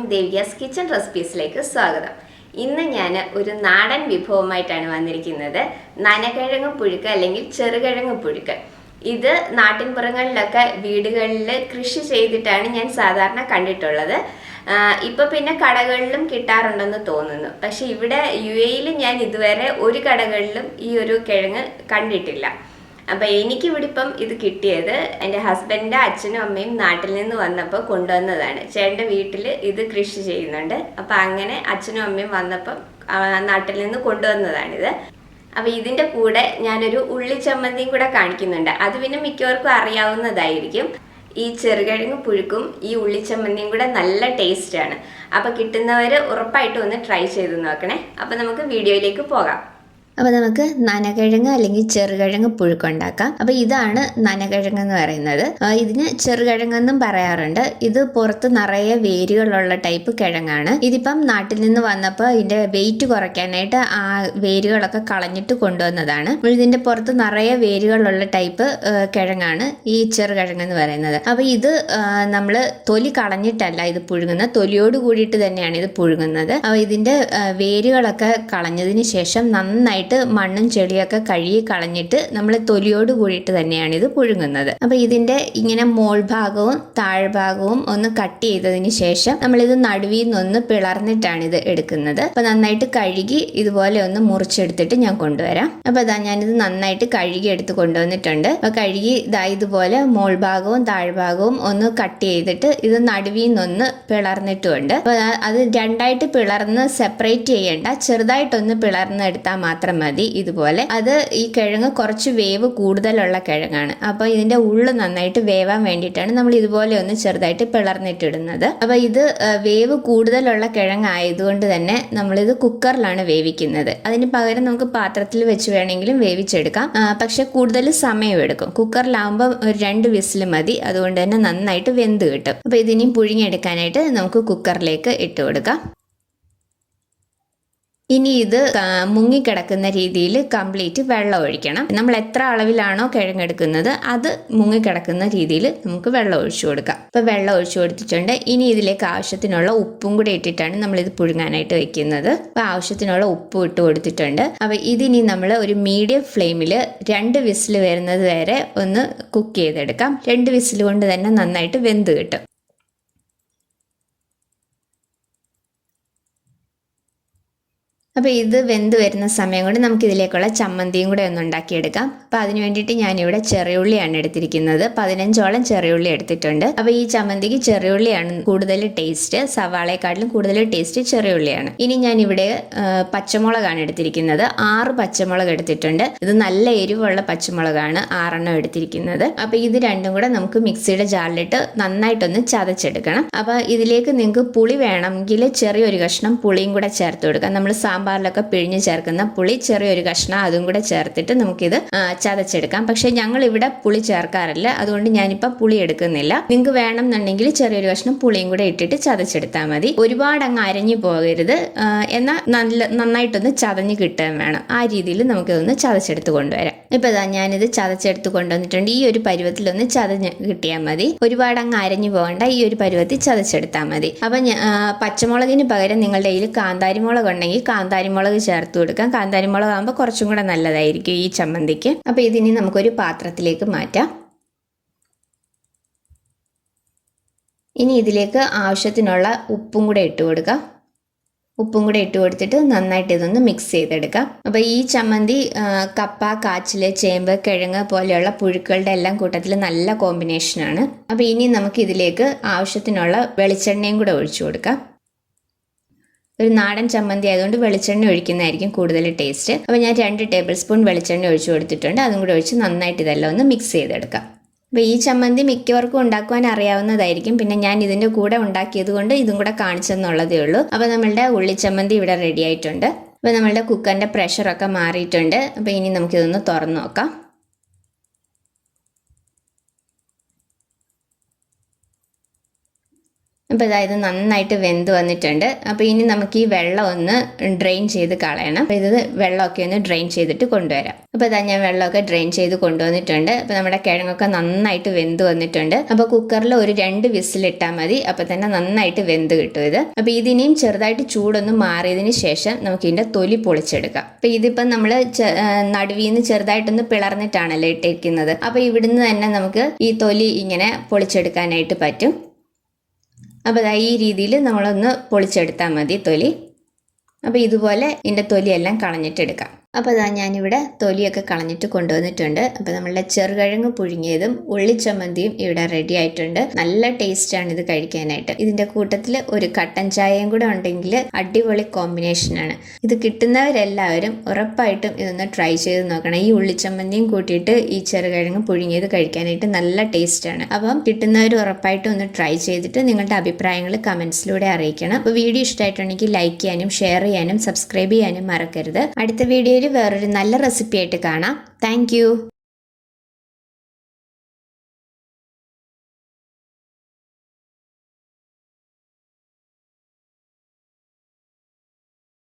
എല്ലാവർക്കും ദേവികാസ് കിച്ചൺ റെസിപ്പീസിലേക്ക് സ്വാഗതം. ഇന്ന് ഞാൻ ഒരു നാടൻ വിഭവമായിട്ടാണ് വന്നിരിക്കുന്നത്. നനകിഴങ്ങ് പുഴുക്ക് അല്ലെങ്കിൽ ചെറുകിഴങ്ങ് പുഴുക്ക്. ഇത് നാട്ടിൻപുറങ്ങളിലൊക്കെ വീടുകളിൽ കൃഷി ചെയ്തിട്ടാണ് ഞാൻ സാധാരണ കണ്ടിട്ടുള്ളത്. ഇപ്പൊ പിന്നെ കടകളിലും കിട്ടാറുണ്ടെന്ന് തോന്നുന്നു. പക്ഷെ ഇവിടെ UAE-ൽ ഞാൻ ഇതുവരെ ഒരു കടകളിലും ഈ ഒരു കിഴങ്ങ് കണ്ടിട്ടില്ല. അപ്പം എനിക്കിവിടെ ഇപ്പം ഇത് കിട്ടിയത് എൻ്റെ ഹസ്ബൻഡിൻ്റെ അച്ഛനും അമ്മയും നാട്ടിൽ നിന്ന് വന്നപ്പോൾ കൊണ്ടുവന്നതാണ്. ചേട്ടൻ്റെ വീട്ടിൽ ഇത് കൃഷി ചെയ്യുന്നുണ്ട്. അപ്പം അങ്ങനെ അച്ഛനും അമ്മയും വന്നപ്പം നാട്ടിൽ നിന്ന് കൊണ്ടുവന്നതാണിത്. അപ്പം ഇതിൻ്റെ കൂടെ ഞാനൊരു ഉള്ളി ചമ്മന്തിയും കൂടെ കാണിക്കുന്നുണ്ട്. അത് പിന്നെ മിക്കവർക്കും അറിയാവുന്നതായിരിക്കും. ഈ ചെറുകിഴങ്ങ് പുഴുക്കും ഈ ഉള്ളി ചമ്മന്തിയും കൂടെ നല്ല ടേസ്റ്റാണ്. അപ്പം കിട്ടുന്നവർ ഉറപ്പായിട്ടും ഒന്ന് ട്രൈ ചെയ്ത് നോക്കണേ. അപ്പം നമുക്ക് വീഡിയോയിലേക്ക് പോകാം. അപ്പോൾ നമുക്ക് നനകിഴങ്ങ് അല്ലെങ്കിൽ ചെറുകിഴങ്ങ് പുഴുക്കുണ്ടാക്കാം. അപ്പോൾ ഇതാണ് നനകിഴങ്ങ് എന്ന് പറയുന്നത്. ഇതിന് ചെറുകിഴങ്ങെന്നും പറയാറുണ്ട്. ഇത് പുറത്ത് നിറയെ വേരുകളുള്ള ടൈപ്പ് കിഴങ്ങാണ്. ഇതിപ്പം നാട്ടിൽ നിന്ന് വന്നപ്പോൾ ഇതിൻ്റെ വെയിറ്റ് കുറയ്ക്കാനായിട്ട് ആ വേരുകളൊക്കെ കളഞ്ഞിട്ട് കൊണ്ടുവന്നതാണ്. ഇതിൻ്റെ പുറത്ത് നിറയെ വേരുകളുള്ള ടൈപ്പ് കിഴങ്ങാണ് ഈ ചെറുകിഴങ്ങ് എന്ന് പറയുന്നത്. അപ്പോൾ ഇത് നമ്മൾ തൊലി കളഞ്ഞിട്ടല്ല ഇത് പുഴുങ്ങുന്നത്, തൊലിയോട് കൂടിയിട്ട് തന്നെയാണ് ഇത് പുഴുങ്ങുന്നത്. അപ്പോൾ ഇതിൻ്റെ വേരുകളൊക്കെ കളഞ്ഞതിന് ശേഷം നന്നായിട്ട് മണ്ണും ചെളിയൊക്കെ കഴുകി കളഞ്ഞിട്ട് നമ്മൾ തൊലിയോട് കൂടിയിട്ട് തന്നെയാണ് ഇത് പുഴുങ്ങുന്നത്. അപ്പൊ ഇതിന്റെ ഇങ്ങനെ മോൾ ഭാഗവും താഴ്ഭാഗവും ഒന്ന് കട്ട് ചെയ്തതിന് ശേഷം നമ്മളിത് നടുവിൽ നിന്നൊന്ന് പിളർന്നിട്ടാണ് ഇത് എടുക്കുന്നത്. അപ്പൊ നന്നായിട്ട് കഴുകി ഇതുപോലെ ഒന്ന് മുറിച്ചെടുത്തിട്ട് ഞാൻ കൊണ്ടുവരാം. അപ്പൊ അതാ ഞാനിത് നന്നായിട്ട് കഴുകി എടുത്ത് കൊണ്ടുവന്നിട്ടുണ്ട്. അപ്പൊ കഴുകി ഇതുപോലെ മോൾ ഭാഗവും താഴ്ഭാഗവും ഒന്ന് കട്ട് ചെയ്തിട്ട് ഇത് നടുവിൽ നിന്നൊന്ന് പിളർന്നിട്ടുമുണ്ട്. അപ്പൊ അത് രണ്ടായിട്ട് പിളർന്ന് സെപ്പറേറ്റ് ചെയ്യേണ്ട, ചെറുതായിട്ടൊന്ന് പിളർന്ന് എടുത്താൽ മാത്രം മതി. ഇതുപോലെ അത് ഈ കിഴങ്ങ് കുറച്ച് വേവ് കൂടുതലുള്ള കിഴങ്ങാണ്. അപ്പൊ ഇതിന്റെ ഉള്ളു നന്നായിട്ട് വേവാൻ വേണ്ടിയിട്ടാണ് നമ്മൾ ഇതുപോലെ ഒന്ന് ചെറുതായിട്ട് പിളർന്നിട്ടിടുന്നത്. അപ്പൊ ഇത് വേവ് കൂടുതലുള്ള കിഴങ്ങായതുകൊണ്ട് തന്നെ നമ്മളിത് കുക്കറിലാണ് വേവിക്കുന്നത്. അതിന് പകരം നമുക്ക് പാത്രത്തിൽ വെച്ച് വേണമെങ്കിലും വേവിച്ചെടുക്കാം. പക്ഷെ കൂടുതൽ സമയം എടുക്കും. കുക്കറിലാവുമ്പോൾ ഒരു 2 വിസിൽ മതി. അതുകൊണ്ട് തന്നെ നന്നായിട്ട് വെന്ത് കിട്ടും. അപ്പൊ ഇതിനെയും പുഴുങ്ങിയെടുക്കാനായിട്ട് നമുക്ക് കുക്കറിലേക്ക് ഇട്ട് കൊടുക്കാം. ഇനി ഇത് മുങ്ങിക്കിടക്കുന്ന രീതിയിൽ കംപ്ലീറ്റ് വെള്ളം ഒഴിക്കണം. നമ്മൾ എത്ര അളവിലാണോ കിഴങ്ങെടുക്കുന്നത് അത് മുങ്ങിക്കിടക്കുന്ന രീതിയിൽ നമുക്ക് വെള്ളം ഒഴിച്ചു കൊടുക്കാം. ഇപ്പൊ വെള്ളം ഒഴിച്ചു കൊടുത്തിട്ടുണ്ട്. ഇനി ഇതിലേക്ക് ആവശ്യത്തിനുള്ള ഉപ്പും കൂടെ ഇട്ടിട്ടാണ് നമ്മളിത് പുഴുങ്ങാനായിട്ട് വെക്കുന്നത്. അപ്പൊ ആവശ്യത്തിനുള്ള ഉപ്പ് ഇട്ട് കൊടുത്തിട്ടുണ്ട്. അപ്പൊ ഇതിനി നമ്മൾ ഒരു മീഡിയം ഫ്ലെയിമിൽ 2 വിസിൽ വരുന്നത് വരെ ഒന്ന് കുക്ക് ചെയ്തെടുക്കാം. 2 വിസിൽ കൊണ്ട് തന്നെ നന്നായിട്ട് വെന്ത് കിട്ടും. അപ്പോൾ ഇത് വെന്ത് വരുന്ന സമയം കൊണ്ട് നമുക്ക് ഇതിലേക്കുള്ള ചമ്മന്തിയും കൂടെ ഒന്ന് ഉണ്ടാക്കിയെടുക്കാം. അപ്പോൾ അതിന് വേണ്ടിയിട്ട് ഞാനിവിടെ ചെറിയുള്ളിയാണ് എടുത്തിരിക്കുന്നത്. 15ഓളം ചെറിയുള്ളി എടുത്തിട്ടുണ്ട്. അപ്പോൾ ഈ ചമ്മന്തിക്ക് ചെറിയുള്ളിയാണ് കൂടുതൽ ടേസ്റ്റ്. സവാളയെക്കാട്ടിലും കൂടുതൽ ടേസ്റ്റ് ചെറിയുള്ളിയാണ്. ഇനി ഞാനിവിടെ പച്ചമുളകാണ് എടുത്തിരിക്കുന്നത്. 6 പച്ചമുളക് എടുത്തിട്ടുണ്ട്. ഇത് നല്ല എരിവുള്ള പച്ചമുളകാണ് 6 എണ്ണം എടുത്തിരിക്കുന്നത്. അപ്പോൾ ഇത് രണ്ടും കൂടെ നമുക്ക് മിക്സിയുടെ ജാറിലിട്ട് നന്നായിട്ടൊന്ന് ചതച്ചെടുക്കണം. അപ്പോൾ ഇതിലേക്ക് നിങ്ങൾക്ക് പുളി വേണമെങ്കിൽ ചെറിയൊരു കഷ്ണം പുളിയും കൂടെ ചേർത്ത് കൊടുക്കാം. നമ്മൾ സാമ്പാറിലൊക്കെ പിഴിഞ്ഞ് ചേർക്കുന്ന പുളി ചെറിയൊരു കഷ്ണം അതും കൂടെ ചേർത്തിട്ട് നമുക്കിത് ചതച്ചെടുക്കാം. പക്ഷെ ഞങ്ങൾ ഇവിടെ പുളി ചേർക്കാറില്ല. അതുകൊണ്ട് ഞാനിപ്പോൾ പുളി എടുക്കുന്നില്ല. നിങ്ങൾക്ക് വേണമെന്നുണ്ടെങ്കിൽ ചെറിയൊരു കഷ്ണം പുളിയും കൂടെ ഇട്ടിട്ട് ചതച്ചെടുത്താൽ മതി. ഒരുപാട് അങ്ങ് അരഞ്ഞു പോകരുത്. എന്നാൽ നന്നായിട്ടൊന്ന് ചതഞ്ഞ് കിട്ടാൻ വേണം. ആ രീതിയിൽ നമുക്കിതൊന്ന് ചതച്ചെടുത്ത് കൊണ്ടുവരാം. ഇപ്പൊ ഞാനിത് ചതച്ചെടുത്ത് കൊണ്ടുവന്നിട്ടുണ്ട്. ഈ ഒരു പരുവത്തിലൊന്ന് ചതഞ്ഞ് കിട്ടിയാൽ മതി. ഒരുപാട് അങ്ങ് അരഞ്ഞു പോകണ്ട. ഈ ഒരു പരുവത്തിൽ ചതച്ചെടുത്താൽ മതി. അപ്പൊ പച്ചമുളകിന് പകരം നിങ്ങളുടെ കയ്യിൽ കാന്താരിമുളക് ഉണ്ടെങ്കിൽ കാന്താരിമുളക് ചേർത്ത് കൊടുക്കാം. കാന്താരിമുളക് ആകുമ്പോൾ കുറച്ചും കൂടെ നല്ലതായിരിക്കും ഈ ചമ്മന്തിക്ക്. അപ്പൊ ഇതിനി നമുക്കൊരു പാത്രത്തിലേക്ക് മാറ്റാം. ഇനി ഇതിലേക്ക് ആവശ്യത്തിനുള്ള ഉപ്പും കൂടെ ഇട്ട് കൊടുക്കാം. ഉപ്പും കൂടെ ഇട്ട് കൊടുത്തിട്ട് നന്നായിട്ട് ഇതൊന്ന് മിക്സ് ചെയ്തെടുക്കാം. അപ്പോൾ ഈ ചമ്മന്തി കപ്പ, കാച്ചില്, ചേമ്പ്, കിഴങ്ങ് പോലെയുള്ള പുഴുക്കളുടെ എല്ലാം കൂട്ടത്തിൽ നല്ല കോമ്പിനേഷനാണ്. അപ്പോൾ ഇനി നമുക്ക് ഇതിലേക്ക് ആവശ്യത്തിനുള്ള വെളിച്ചെണ്ണയും കൂടെ ഒഴിച്ചു കൊടുക്കാം. ഒരു നാടൻ ചമ്മന്തി ആയതുകൊണ്ട് വെളിച്ചെണ്ണ ഒഴിക്കുന്നതായിരിക്കും കൂടുതൽ ടേസ്റ്റ്. അപ്പോൾ ഞാൻ 2 ടേബിൾ സ്പൂൺ വെളിച്ചെണ്ണ ഒഴിച്ചു കൊടുത്തിട്ടുണ്ട്. അതും കൂടെ ഒഴിച്ച് നന്നായിട്ട് ഇതെല്ലാം ഒന്ന് മിക്സ് ചെയ്തെടുക്കാം. അപ്പോൾ ഈ ചമ്മന്തി മിക്കവർക്കും ഉണ്ടാക്കുവാൻ അറിയാവുന്നതായിരിക്കും. പിന്നെ ഞാൻ ഇതിൻ്റെ കൂടെ ഉണ്ടാക്കിയത് കൊണ്ട് ഇതും കൂടെ കാണിച്ചെന്നുള്ളതേ ഉള്ളൂ. അപ്പോൾ നമ്മളുടെ ഉള്ളി ചമ്മന്തി ഇവിടെ റെഡി ആയിട്ടുണ്ട്. അപ്പോൾ നമ്മളുടെ കുക്കറിൻ്റെ പ്രഷറൊക്കെ മാറിയിട്ടുണ്ട്. അപ്പോൾ ഇനി നമുക്കിതൊന്ന് തുറന്ന് നോക്കാം. അപ്പോൾ അതായത് നന്നായിട്ട് വെന്ത് വന്നിട്ടുണ്ട്. അപ്പോൾ ഇനി നമുക്ക് ഈ വെള്ളം ഒന്ന് ഡ്രെയിൻ ചെയ്ത് കളയണം. അപ്പോൾ ഇത് വെള്ളമൊക്കെ ഒന്ന് ഡ്രെയിൻ ചെയ്തിട്ട് കൊണ്ടുവരാം. അപ്പോൾ അതാ ഞാൻ വെള്ളമൊക്കെ ഡ്രെയിൻ ചെയ്ത് കൊണ്ടുവന്നിട്ടുണ്ട്. അപ്പോൾ നമ്മുടെ കിഴങ്ങൊക്കെ നന്നായിട്ട് വെന്ത് വന്നിട്ടുണ്ട്. അപ്പോൾ കുക്കറിൽ ഒരു 2 വിസിലിട്ടാൽ മതി. അപ്പോൾ തന്നെ നന്നായിട്ട് വെന്ത് കിട്ടും ഇത്. അപ്പോൾ ഇതിനെയും ചെറുതായിട്ട് ചൂടൊന്ന് മാറിയതിന് ശേഷം നമുക്ക് ഇതിൻ്റെ തൊലി പൊളിച്ചെടുക്കാം. അപ്പോൾ ഇതിപ്പം നമ്മൾ നടുവിൽ നിന്ന് ചെറുതായിട്ടൊന്ന് പിളർന്നിട്ടാണല്ലോ ഇട്ടിരിക്കുന്നത്. അപ്പോൾ ഇവിടുന്ന് തന്നെ നമുക്ക് ഈ തൊലി ഇങ്ങനെ പൊളിച്ചെടുക്കാനായിട്ട് പറ്റും. അപ്പോൾ ഈ രീതിയിൽ നമ്മളൊന്ന് പൊളിച്ചെടുത്താൽ മതി തൊലി. അപ്പോൾ ഇതുപോലെ ഇതിൻ്റെ തൊലിയെല്ലാം കളഞ്ഞിട്ടെടുക്കാം. അപ്പോൾ അതാ ഞാനിവിടെ തൊലിയൊക്കെ കളഞ്ഞിട്ട് കൊണ്ടുവന്നിട്ടുണ്ട്. അപ്പോൾ നമ്മളുടെ ചെറുകിഴങ്ങ് പുഴുങ്ങിയതും ഉള്ളി ചമ്മന്തിയും ഇവിടെ റെഡി ആയിട്ടുണ്ട്. നല്ല ടേസ്റ്റാണ് ഇത് കഴിക്കാനായിട്ട്. ഇതിൻ്റെ കൂട്ടത്തിൽ ഒരു കട്ടൻ ചായയും കൂടെ ഉണ്ടെങ്കിൽ അടിപൊളി കോമ്പിനേഷനാണ്. ഇത് കിട്ടുന്നവരെല്ലാവരും ഉറപ്പായിട്ടും ഇതൊന്ന് ട്രൈ ചെയ്ത് നോക്കണം. ഈ ഉള്ളി ചമ്മന്തിയും കൂട്ടിയിട്ട് ഈ ചെറുകിഴങ്ങ് പുഴുങ്ങിയത് കഴിക്കാനായിട്ട് നല്ല ടേസ്റ്റാണ്. അപ്പം കിട്ടുന്നവർ ഉറപ്പായിട്ടും ഒന്ന് ട്രൈ ചെയ്തിട്ട് നിങ്ങളുടെ അഭിപ്രായങ്ങൾ കമൻസിലൂടെ അറിയിക്കണം. അപ്പോൾ വീഡിയോ ഇഷ്ടമായിട്ടുണ്ടെങ്കിൽ ലൈക്ക് ചെയ്യാനും ഷെയർ ചെയ്യാനും സബ്സ്ക്രൈബ് ചെയ്യാനും മറക്കരുത്. അടുത്ത വീഡിയോയിൽ വേറൊരു നല്ല റെസിപ്പി ആയിട്ട് കാണാം. താങ്ക്